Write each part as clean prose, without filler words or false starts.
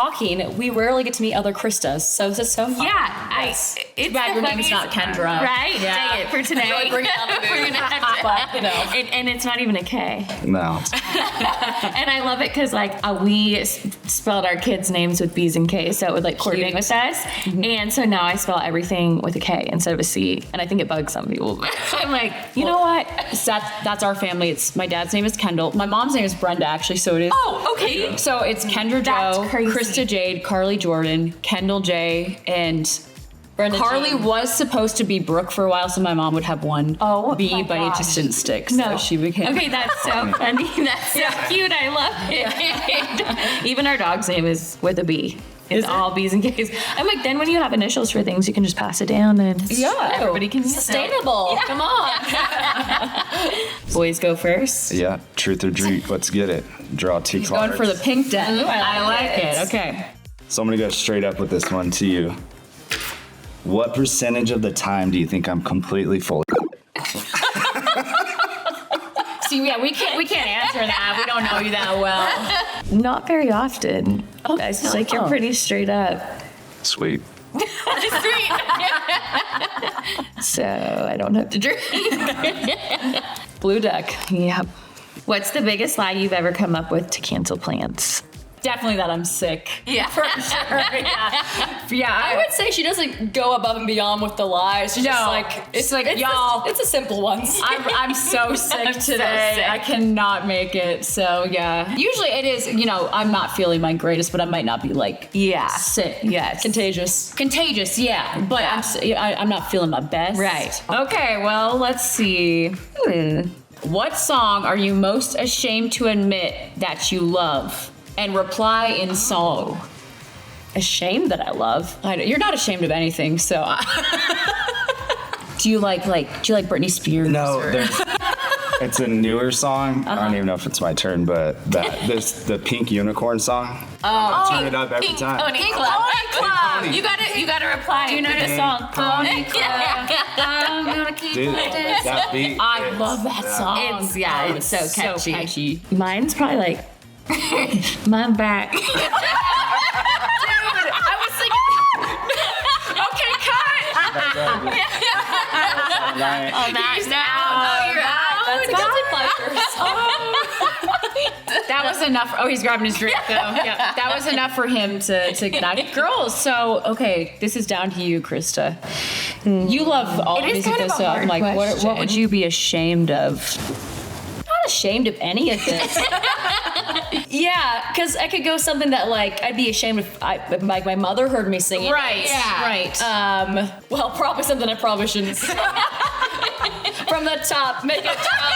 talking, we rarely get to meet other Kristas, so this is so fun. Yeah, it's bad your name's not Kendra. Right? Yeah. Dang it, for today. Really bring it on the mood. We're gonna have to, But, you know. and it's not even a K. No. And I love it because like we spelled our kids' names with B's and K's, so it would like coordinate with us. And so now I spell everything with a K instead of a C, and I think it bugs some people. I'm like, You know what? That's our family. It's my dad's name is Kendall. My mom's name is Brenda, actually. So it is. oh, okay. So it's Kendra That's Joe, crazy. Krista Jade, Carly Jordan, Kendall J, and Brenda Carly Jean. was supposed to be Brooke for a while, so my mom would have one B, my but it just gosh. didn't stick. So No. she became. Okay, that's so funny. That's so cute. I love it. Even our dog's name is with a B. It's all B's and K's. I'm like, then when you have initials for things, you can just pass it down and everybody can use it. Sustainable. Come on. Boys go first. Yeah, truth or treat. Let's get it. Draw two cards. Going for the pink deck. I like it. Okay. So I'm going to go straight up with this one to you. What percentage of the time do you think I'm completely full? See, yeah, we can't answer that. We don't know you that well. Not very often. Oh, it's just like you're pretty straight up. Sweet. Sweet. So I don't have to drink. Blue deck. Yep. What's the biggest lie you've ever come up with to cancel plans? Definitely that I'm sick. Yeah. For sure. Yeah. I would say she doesn't go above and beyond with the lies. She's just like, it's like, y'all. It's a simple ones. I'm so sick today. sick. I cannot make it. So yeah. Usually it is, I'm not feeling my greatest, but I might not be like sick. Yes. Contagious, yeah. But I'm not feeling my best. Right. Okay, well, let's see. What song are you most ashamed to admit that you love? And reply in song. Ashamed that I love? I know, you're not ashamed of anything, so. Do you like Britney Spears? No, or- it's a newer song. I don't even know if it's my turn, but the Pink Unicorn song. Turn it up every Pink time. Pony Club. Pony. You gotta reply. Do you know the song? Pony Club. I'm gonna keep Dude, that beat. I love that song. It's so catchy. So catchy. Mine's probably like my back. Dude, I was thinking. Okay, cut. You're out. That's That was enough. Oh, he's grabbing his drink though. Yeah, that was enough for him to get out. Girls, so okay, this is down to you, Krista. You love all It the is music, kind of a so I'm hard like, what question. would you be ashamed of? Not ashamed of any of this. Yeah, because I could go something that like I'd be ashamed if my mother heard me singing. Right. Yeah. Right. Well, probably something I probably shouldn't say. From the top, make it top.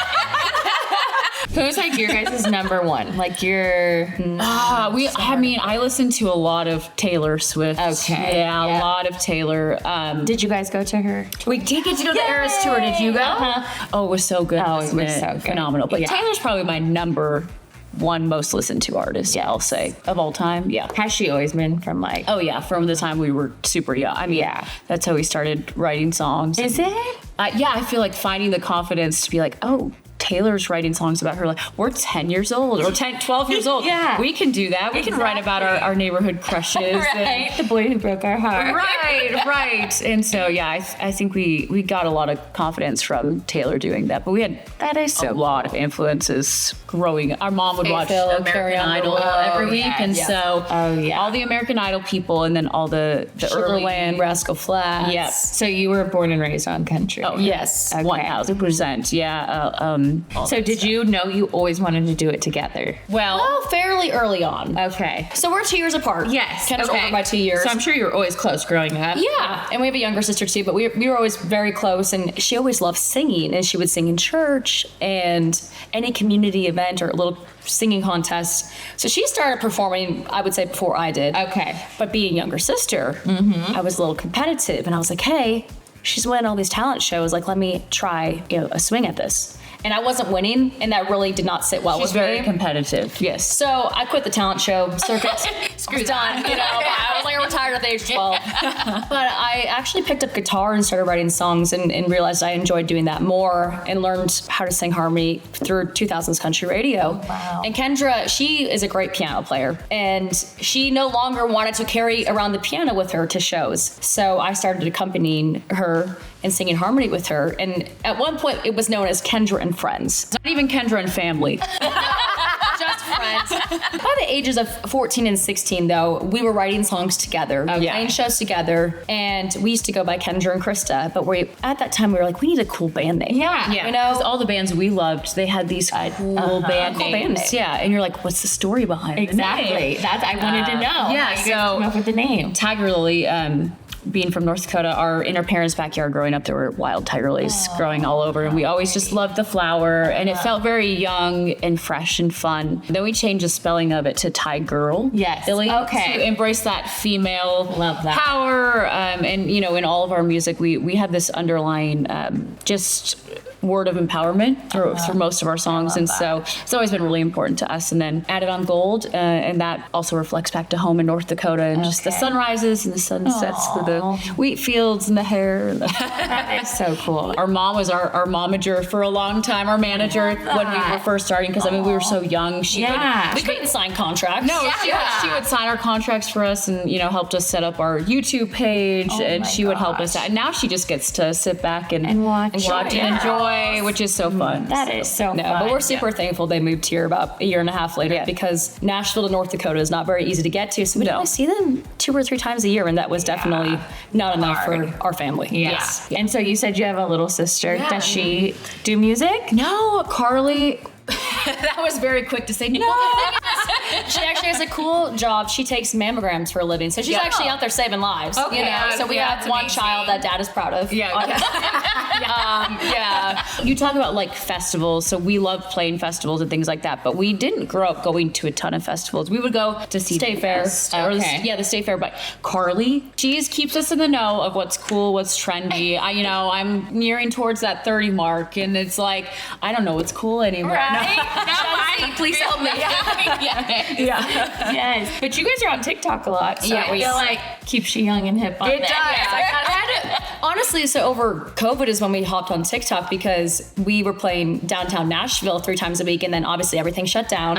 Who's like your guys' number one? Like your I listen to a lot of Taylor Swift. Okay. Yeah, a lot of Taylor. Did you guys go to her? We did get to go to the Eras tour. Did you go? Uh-huh. Oh, it was so good. Oh, it wasn't was so good. Phenomenal. But Yeah. Taylor's probably my number one most listened to artist, I'll say, of all time. Yeah. Has she always been from like? Oh, yeah, from the time we were super young. I mean, Yeah. that's how we started writing songs. Is it? Yeah, I feel like finding the confidence to be like, oh, Taylor's writing songs about her. Like, we're 10 years old or 12 years old. Yeah. We can do that. We can write about our neighborhood crushes. Right. The boy who broke our heart. Right. And so, yeah, I think we got a lot of confidence from Taylor doing that. But we had a lot of influences growing. Our mom would watch Phil, American Carrie Idol Underwood. every week. Yeah, And yeah. so all the American Idol people and then all the Sugarland, Rascal Flatts. Yep. So you were born and raised on country. Oh, yes. Okay. 1000%. Yeah. So did you know you always wanted to do it together? Well, fairly early on. Okay. So we're 2 years apart. Yes. Kendra's okay. older by 2 years. So I'm sure you were always close growing up. Yeah, and we have a younger sister too, but we were always very close, and she always loved singing, and she would sing in church and any community event or little singing contest. So she started performing, I would say, before I did. Okay. But being younger sister, I was a little competitive, and I was like, hey, she's winning all these talent shows, like let me try a swing at this. and I wasn't winning, and that really did not sit well She's with very me. competitive. Yes. So I quit the talent show circuit. Screw done. You know, I was like, I'm retired at the age of 12. But I actually picked up guitar and started writing songs and realized I enjoyed doing that more and learned how to sing harmony through 2000s country radio. Wow. And Kendra, she is a great piano player, and she no longer wanted to carry around the piano with her to shows. So I started accompanying her and singing harmony with her. And at one point, it was known as Kendra and Friends. Not even Kendra and family. Just friends. By the ages of 14 and 16, though, we were writing songs together, playing shows together, and we used to go by Kendra and Krista. But at that time, we were like, we need a cool band name. Yeah. Yeah, You know? 'cause all the bands we loved, they had these cool band Cool names. band name. Yeah, and you're like, what's the story behind the name? Exactly. That's I wanted to know. yeah, how you guys so- came up with the name. Tigirlily, being from North Dakota, in our parents' backyard growing up, there were wild Tigirlilies growing all over, and we always just loved the flower, and it felt very young and fresh and fun. Then we changed the spelling of it to Tigirl. Yes. Lily, Okay. to embrace that female Love that. power, and you know, in all of our music, we have this underlying just word of empowerment through most of our songs, and so it's always been really important to us. And then added on gold, and that also reflects back to home in North Dakota, and just the sunrises and the sunsets for the wheat fields and the hair. That is so cool. Our mom was our momager for a long time, our manager when we were first starting, because I mean we were so young. Yeah. We couldn't sign contracts. No, she would sign our contracts for us, and you know, helped us set up our YouTube page, and my she would help us gosh. out. And now she just gets to sit back and watch. and enjoy, which is so fun. That is so No, fun. but we're super thankful they moved here about a year and a half later, because Nashville to North Dakota is not very easy to get to. So we only see them 2 or 3 times a year, and that was definitely not enough for our family. Yes. And so you said you have a little sister. Does she do music? No, Carly. That was very quick to say no. She actually has a cool job. She takes mammograms for a living, so she's actually out there saving lives. Okay. You know? So we Yeah, have that's one amazing. child that Dad is proud of. Yeah. You talk about like festivals, so we love playing festivals and things like that, but we didn't grow up going to a ton of festivals. We would go to see State Fair. the State Fair. But Carly, she keeps us in the know of what's cool, what's trendy. I'm nearing towards that 30 mark, and it's like I don't know what's cool anymore. Please help me. Yes. But you guys are on TikTok a lot. So Yeah, I feel like keeps you young and hip on It that. does. I had it. Honestly, so over COVID is when we hopped on TikTok, because we were playing downtown Nashville 3 times a week, and then obviously everything shut down.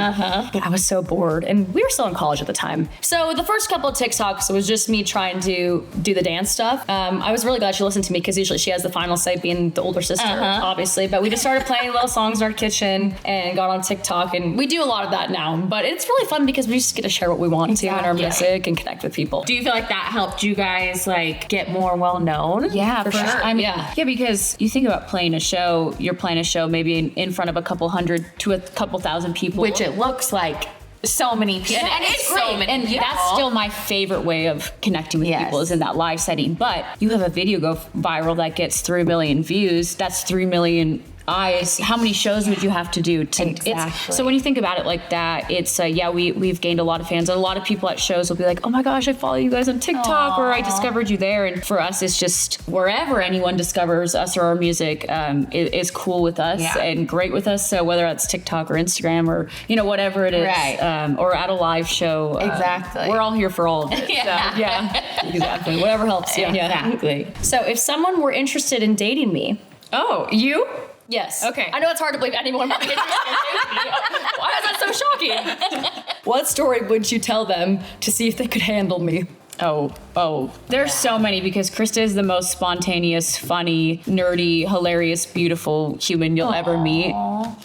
But I was so bored, and we were still in college at the time. So the first couple of TikToks was just me trying to do the dance stuff. I was really glad she listened to me, because usually she has the final say, being the older sister, obviously. But we just started playing little songs in our kitchen and got on TikTok, and we do a lot of that now. But it's really fun because we just get to share what we want to in our music and connect with people. Do you feel like that helped you guys like get more well known? Yeah, for sure. I mean, Yeah. because you think about playing a show, you're playing a show maybe in front of a couple hundred to a couple thousand people. Which it looks like so many people. and it's great. so many And people. that's still my favorite way of connecting with Yes. people, is in that live setting. But you have a video go viral that gets 3 million views. That's 3 million eyes. How many shows would you have to do to Exactly. so when you think about it like that, it's we've gained a lot of fans, and a lot of people at shows will be like, oh my gosh, I follow you guys on TikTok, or I discovered you there. And for us, it's just wherever anyone discovers us or our music is cool with us and great with us. So whether that's TikTok or Instagram or whatever it is, Right. or at a live show, Exactly. we're all here for all of it. Yeah. So, exactly, whatever helps you. Exactly. So if someone were interested in dating me, Oh, you? yes. Okay. I know it's hard to believe anyone would be interested in dating me. Why is that so shocking? What story would you tell them to see if they could handle me? Oh, there's so many, because Krista is the most spontaneous, funny, nerdy, hilarious, beautiful human you'll ever meet.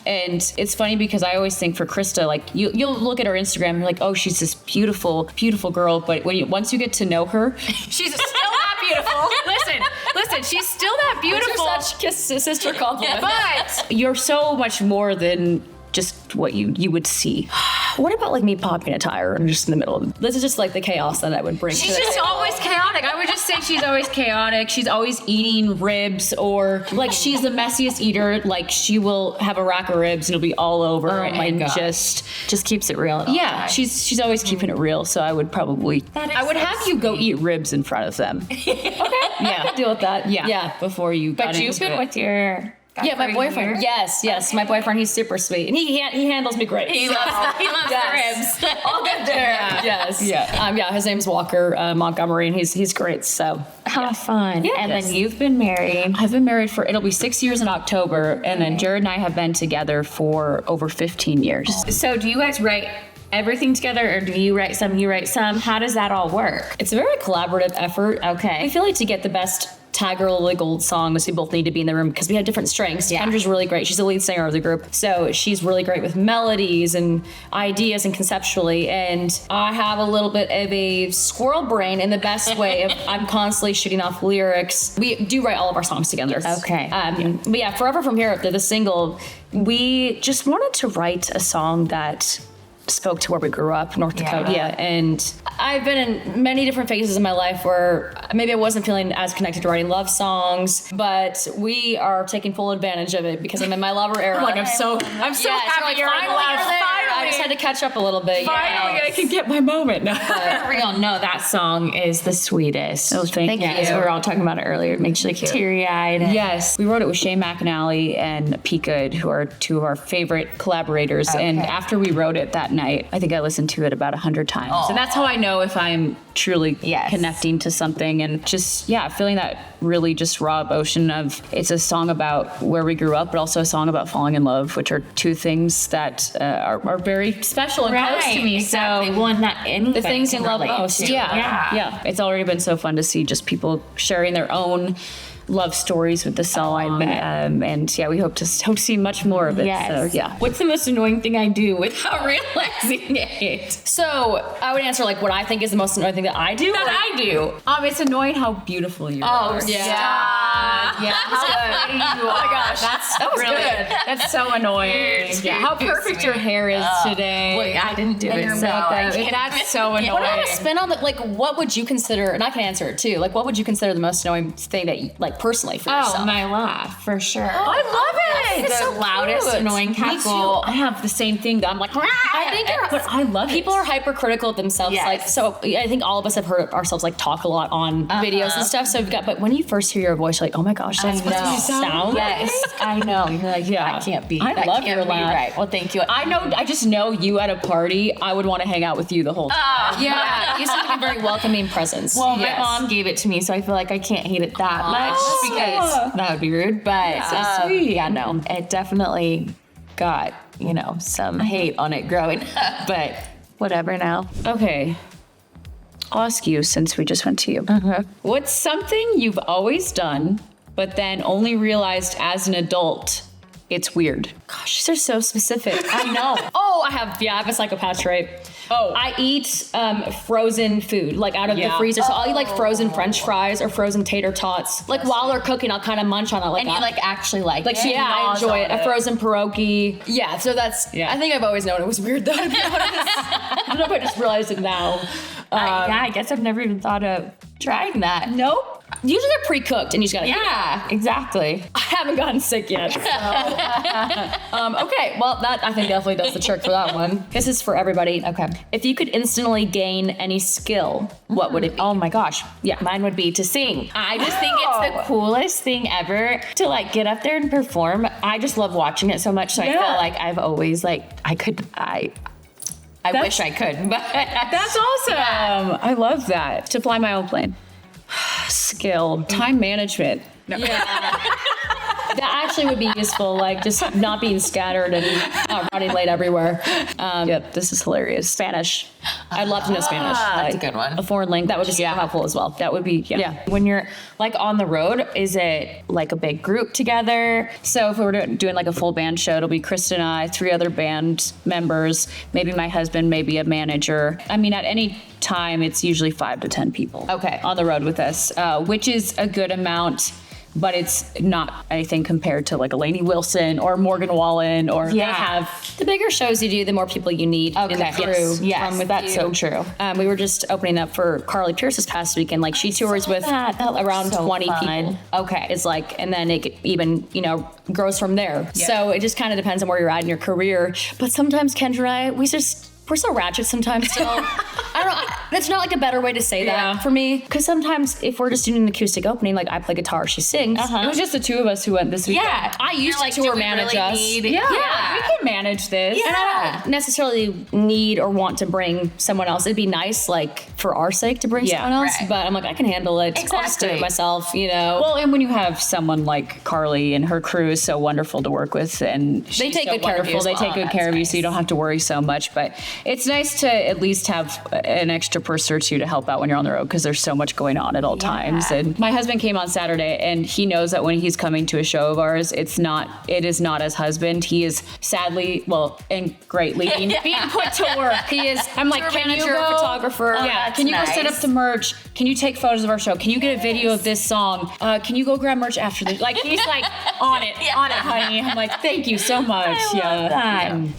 And it's funny because I always think for Krista, like you'll look at her Instagram and you're like, oh, she's this beautiful, beautiful girl. But once you get to know her, she's still that beautiful. Listen, she's still that beautiful. Such sister compliment. But you're so much more than just what you would see. What about like me popping a tire and just in the middle of this is just like the chaos that I would bring. She's just always chaotic. I would just say she's always chaotic. She's always eating ribs, or like she's the messiest eater. Like she will have a rack of ribs and it'll be all over, and just keeps it real. yeah. She's always keeping it real. So I would probably I would have you go eat ribs in front of them. Okay. Yeah. Deal with that. Yeah. Before you. But got you've into been it. with your Yeah, my boyfriend. Yes, my boyfriend. He's super sweet, and he handles me great. He loves Yes. the ribs. All good there. Yes. Yeah. His name's Walker Montgomery, and he's great. So How fun. Yes. And then you've been married. I've been married it'll be 6 years in October, and then Jared and I have been together for over 15 years. So do you guys write everything together, or do you write some, you write some? How does that all work? It's a very collaborative effort. Okay. I feel like to get the best Tigirlily Gold songs, we both need to be in the room because we have different strengths. Yeah. Kendra's really great. She's the lead singer of the group. So she's really great with melodies and ideas and conceptually. And I have a little bit of a squirrel brain in the best way of I'm constantly shooting off lyrics. We do write all of our songs together. Okay. But yeah, Forever From Here, the single, we just wanted to write a song that spoke to where we grew up, North Dakota. Yeah. And I've been in many different phases in my life where maybe I wasn't feeling as connected to writing love songs, but we are taking full advantage of it because I'm in my lover era. I'm so happy you're in love. I just had to catch up a little bit. Finally, I can get my moment. For real, no, that song is the sweetest. Oh, thank Yes, you. we were all talking about it earlier. It makes you like teary-eyed. Yes, we wrote it with Shane McAnally and Pete Good, who are two of our favorite collaborators. And after we wrote it that night, I think I listened to it about 100 times. And that's how I know if I'm truly connecting to something, and just, feeling that really just raw emotion of it's a song about where we grew up, but also a song about falling in love, which are two things that are very special and close to me. Exactly. So Well, not anything the things can you love relate most. to. Yeah. It's already been so fun to see just people sharing their own love stories with the song. And we hope to see much more of it. Yes. So, yeah. What's the most annoying thing I do without realizing it? So I would answer like what I think is the most annoying thing that I do. That I do. It's annoying how beautiful you are. Yeah. Oh my gosh, that was really good. That's so annoying. How perfect your hair is today. Wait, I didn't do it. Your So I makeup. can't That's even- so annoying. What What about a spin on the what would you consider? And I can answer it too. Like, what would you consider the most annoying thing that you, personally for yourself? Oh, my laugh, for sure. I love it. The It's so loudest, cute. annoying Me cackle. too. I have the same thing. That I'm like, I think but I love people are hypercritical of themselves. Yes. Like, so I think all of us have heard ourselves like talk a lot on videos and stuff. So we've got, but when you first hear your voice, you're like, oh my gosh, that's what you sound like. Yes, I know. You're like, Yeah. I can't be. I that love can't your be laugh. Right. Well, thank you. I just know you at a party. I would want to hang out with you the whole time. Yeah, you seem to be a very welcoming presence. Well, my mom gave it to me, so I feel like I can't hate it that much because that would be rude. But So sweet. yeah, no, it definitely got some hate on it growing up, but whatever now. Okay. I'll ask you since we just went to you. What's something you've always done, but then only realized as an adult it's weird? Gosh, these are so specific. I know. I have a psychopath trait. I eat frozen food, like out of the freezer. So I'll eat like frozen French fries or frozen tater tots. Like while they're cooking, I'll kind of munch on it. Like, And you actually like it? I enjoy it. A frozen pierogi. Yeah, so that's, Yeah. I think I've always known it was weird though, to be honest. I don't know if I just realized it now. I guess I've never even thought of trying that. Nope. Usually they're pre-cooked and you just gotta eat it. Yeah, exactly. I haven't gotten sick yet. So. Okay, well, that I think definitely does the trick for that one. This is for everybody. Okay. If you could instantly gain any skill, what would it be? Oh my gosh. Yeah. Mine would be to sing. I just think it's the coolest thing ever to get up there and perform. I just love watching it so much. So I feel like I've always I wish I could, but That's awesome. I love that. To fly my own plane. Skill. Time management. No. Yeah. That actually would be useful, just not being scattered and not running late everywhere. This is hilarious. Spanish. I'd love to know Spanish. that's a good one. A foreign language. That would be super helpful as well. That would be, When you're on the road, is it a big group together? So if we were doing a full band show, it'll be Krista and I, 3 other band members, maybe my husband, maybe a manager. I mean, at any time, it's usually 5 to 10 people. Okay. On the road with us, which is a good amount. But it's not anything compared to a Lainey Wilson or Morgan Wallen or they have the bigger shows you do, the more people you need in the crew. Yes, that's so true. We were just opening up for Carly Pierce this past weekend. She tours with that looks around so 20 fun. people. Okay. It's and then it even, grows from there. So it just kind of depends on where you're at in your career. But sometimes Kendra and I, we're so ratchet sometimes still. I don't know. That's not like a better way to say that for me. Because sometimes if we're just doing an acoustic opening, like I play guitar, she sings. It was just the two of us who went this weekend. Yeah. I used to tour manage us. Yeah, we can manage this. And I don't necessarily need or want to bring someone else. It'd be nice, like, for our sake to bring someone else. right. But I'm like, I can handle it. I'll just do it Exactly. myself, you know. Well, and when you have someone like Carly and her crew is so wonderful to work with, and she's take so good care of you wonderful. as They well. take good care of you, so you don't have to worry so much. But it's nice to at least have an extra person or two to help out when you're on the road, because there's so much going on at all times. And my husband came on Saturday, and he knows that when he's coming to a show of ours, it is not as husband. He is sadly, and greatly being put to work. He is. I'm like, Tour can you manager, go? photographer. Yeah, can you go set up the merch? Can you take photos of our show? Can you get a video of this song? Can you go grab merch after this? Like, he's like on it, honey. I'm like, thank you so much. that. I'm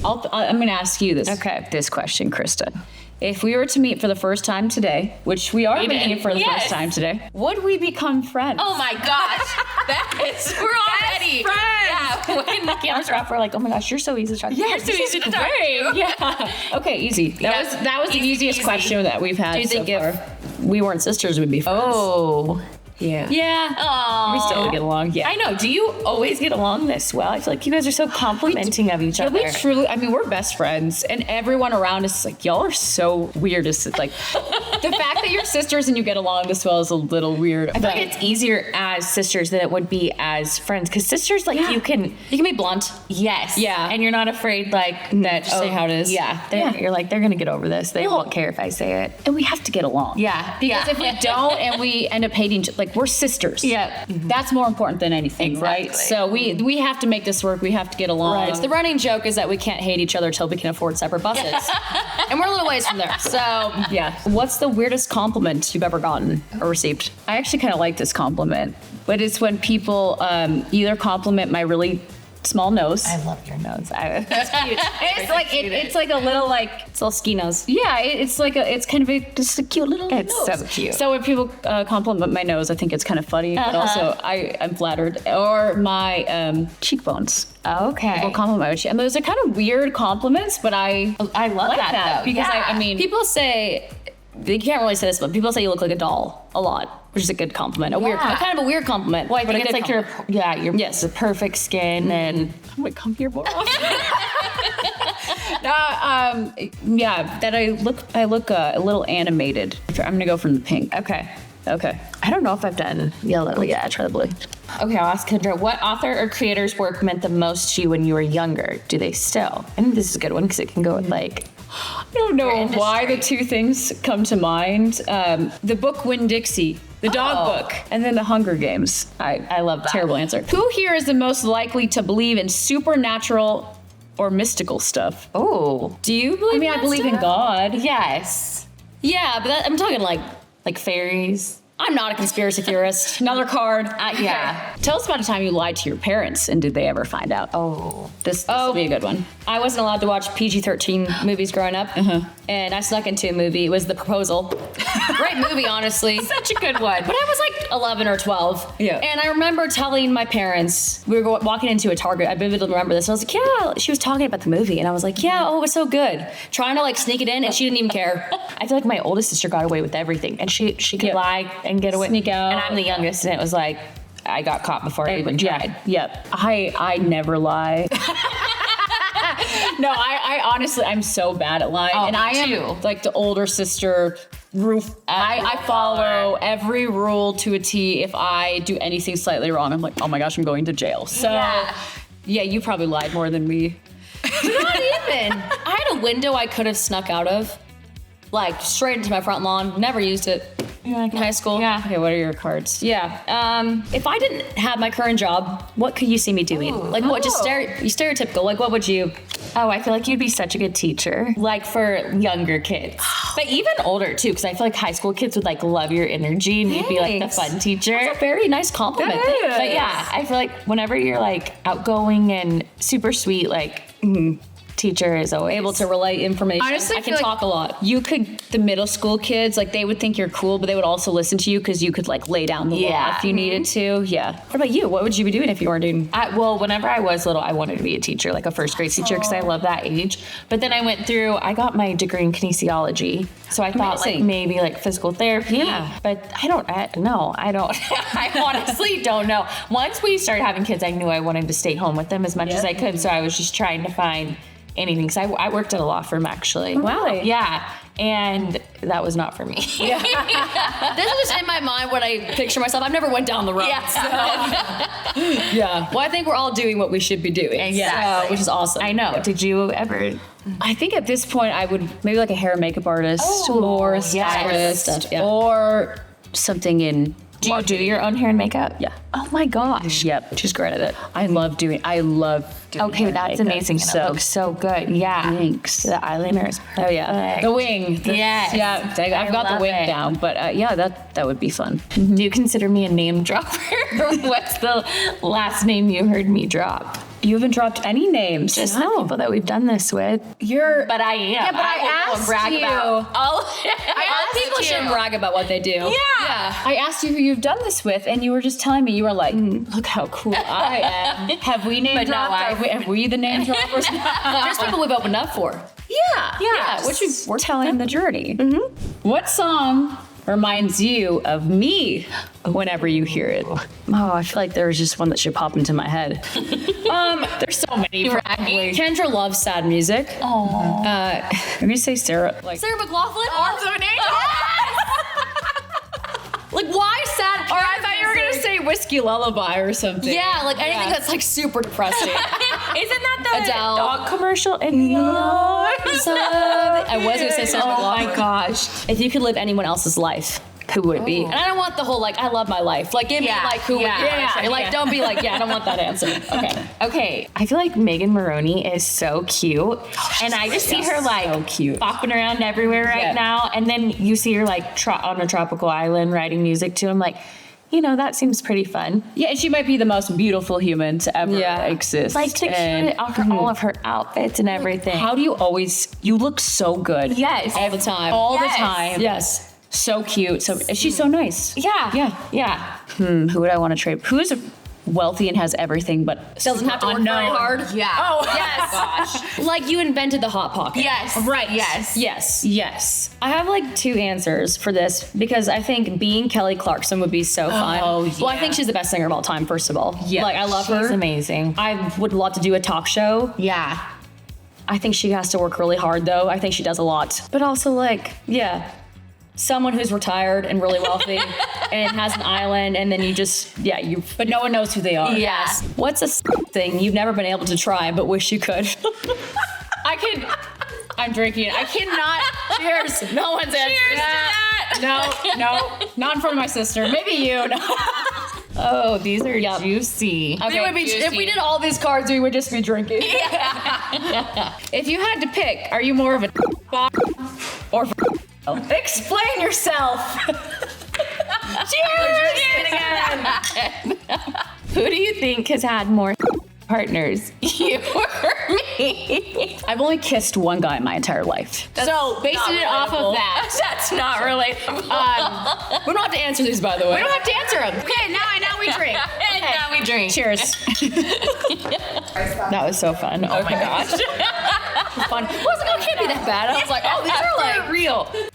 going to ask you this question, Krista. If we were to meet for the first time today, which we are meeting for the first time today, would we become friends? Oh my gosh. We're already friends. Yeah, when the cameras are off, we're like, oh my gosh, you're so easy to talk to. You're so easy to talk to. Yeah. Okay, easy. That was the easiest question that we've had. Do you think so if far. we weren't sisters, we'd be friends? Oh. Yeah. Yeah. Oh. We still would get along. Yeah. I know. Do you always get along this well? I feel like you guys are so complimenting of each Yeah, other. we truly, we're best friends, and everyone around us is like, y'all are so weird. It's like, the fact that you're sisters and you get along this well is a little weird. I feel like it's easier as sisters than it would be as friends, because sisters, like, you can be blunt. Yes. Yeah. And you're not afraid, like, that. Just say how it is. Yeah. You're like, they're going to get over this. They won't care if I say it. And we have to get along. Yeah. Because if we don't and we end up hating, like, we're sisters. Yeah. That's more important than anything, right? Exactly. So we have to make this work. We have to get along. Right. The running joke is that we can't hate each other till we can afford separate buses. And we're a little ways from there. So, Yeah. What's the weirdest compliment you've ever gotten or received? I actually kind of like this compliment, but it's when people either compliment my really small nose. I love your nose. It's cute. It's like a little like. It's a little ski nose. Yeah, it's kind of just a cute little It's nose. so cute. So when people compliment my nose, I think it's kind of funny, but also I'm flattered. Or my cheekbones. Okay. People compliment my cheek, and those are kind of weird compliments, but I love like that, though. because Yeah. I mean, People say, you can't really say this, but people say you look like a doll a lot, which is a good compliment. Kind of a weird compliment. Well, I but think a it's good like compliment. you're the perfect skin and I'm like, come here more often. That I look a little animated. I'm gonna go from the pink. okay. Okay. I don't know if I've done yellow. Yeah, try the blue. Okay, I'll ask Kendra, what author or creator's work meant the most to you when you were younger? Do they still? I think this is a good one because it can go with like, I don't know why the two things come to mind. The book Winn-Dixie, the dog book, and then the Hunger Games. I love that. Terrible answer. Who here is the most likely to believe in supernatural or mystical stuff? oh, Do you believe I believe in God. yes. Yeah, but I'm talking like fairies. I'm not a conspiracy theorist. Another card. Yeah. Tell us about a time you lied to your parents, and did they ever find out? Oh. This will be a good one. I wasn't allowed to watch PG-13 movies growing up, and I snuck into a movie. It was The Proposal. Great movie, honestly. Such a good one. But I was like 11 or 12. Yeah. And I remember telling my parents, we were walking into a Target. I vividly remember this. I was like, yeah, she was talking about the movie. And I was like, yeah, oh, it was so good. Trying to like sneak it in, and she didn't even care. I feel like my oldest sister got away with everything, and she could Yeah. lie and get away. Sneak out. And I'm the youngest, and it was like, I got caught before I even tried. Yep. I never lie. No, I honestly, I'm so bad at lying. Oh, and me I am too. like the older sister roof. I follow every rule to a T. If I do anything slightly wrong, I'm like, oh my gosh, I'm going to jail. So yeah, you probably lied more than me. Not even. I had a window I could have snuck out of, like straight into my front lawn. Never used it in high school. Yeah. Okay, what are your cards? Yeah. If I didn't have my current job, what could you see me doing? Like what? Just stereotypical. Like what would you? Oh, I feel like you'd be such a good teacher, like for younger kids, but even older too, because I feel like high school kids would like love your energy and you'd be like the Thanks. fun teacher. That's a very nice compliment. That is. But yeah, I feel like whenever you're like outgoing and super sweet, like teacher is always able to relay information. Honestly, I can feel like talk a lot. You could, the middle school kids, like they would think you're cool, but they would also listen to you because you could like lay down the law if you needed to. Yeah. What about you? What would you be doing if you weren't doing? Well, whenever I was little, I wanted to be a teacher, like a first grade teacher, because I love that age. But then I got my degree in kinesiology. So I thought like maybe like physical therapy. Yeah. But I don't. I honestly don't know. Once we started having kids, I knew I wanted to stay home with them as much as I could. So I was just trying to find anything. Because I worked at a law firm, actually. Wow. Yeah. And that was not for me. Yeah. This is just in my mind when I picture myself. I've never went down the road. Yeah. So. Yeah. Well, I think we're all doing what we should be doing. Exactly. So, which is awesome. I know. Did you ever? I think at this point I would maybe like a hair and makeup artist or a stylist or something in. Do you do your own hair and makeup? Yeah. Oh my gosh. Yep. She's great at it. I love doing hair Okay, and that's makeup. amazing. And it looks so good. Yeah. Thanks. The eyeliner is Oh yeah, perfect. the wing. Yes. Yeah, I've got the love wing it. down, but yeah, that would be fun. Do you consider me a name dropper? What's the last name you heard me drop? You haven't dropped any names. Just the people that we've done this with. But I am. Yeah, but I won't asked brag you. about. People shouldn't brag about what they do. Yeah. I asked you who you've done this with, and you were just telling me. You were like, "Look how cool I am." Have we name But no, dropped? Have we the name droppers? Just people we've opened up for. Yeah, which is we're telling the journey. What song reminds you of me whenever you hear it? Oh, I feel like there's just one that should pop into my head. There's so many. Kendra loves sad music. I'm gonna say Sarah. Like Sarah McLaughlin? Arms of an Angel. Like, why sad? Or I thought you were gonna say Whiskey Lullaby or something. Yeah, like anything that's like super depressing. Isn't that the Adele. dog commercial? And I was gonna say Sarah Oh McLaughlin. my gosh. If you could live anyone else's life, who would it be? And I don't want the whole like I love my life. Like give me like who would be like don't be like I don't want that answer. Okay. Okay, I feel like Megan Maroney is so cute, and I just see her like so cute. bopping around everywhere right now. And then you see her like on a tropical island writing music too. I'm like, that seems pretty fun. Yeah, and she might be the most beautiful human to ever exist. Like to and all of her outfits and everything. how do you look so good? Yes. all the time. All the Yes. time. Yes. So cute. So she's so nice. Yeah. Who would I want to trade? Who's wealthy and has everything but Doesn't have to work very hard. Yeah. Oh, yes. Gosh. Like you invented the hot pocket. Yes. Right. Yes. Yes. Yes. I have like two answers for this because I think being Kelly Clarkson would be so fun. Well, I think she's the best singer of all time, first of all. Yeah. Like I love her. She's amazing. I would love to do a talk show. Yeah. I think she has to work really hard though. I think she does a lot. But also like, someone who's retired and really wealthy and has an island and then you just, But no one knows who they are. Yes. What's a thing you've never been able to try but wish you could? I'm drinking. I cannot. Cheers. No one's answering that. No, not in front of my sister. Maybe you. No. Oh, these are juicy. Okay, if we did all these cards, we would just be drinking. If you had to pick, are you more of a or explain yourself? Cheers! Who do you think has had more partners? You or me? I've only kissed one guy in my entire life. So basing it off of that, that's not relatable. We don't have to answer these, by the way. We don't have to answer them. Okay, now we drink. And now we drink. Cheers. That was so fun. Oh my gosh. Fun. It can't be that bad. I was like, oh, these are like real.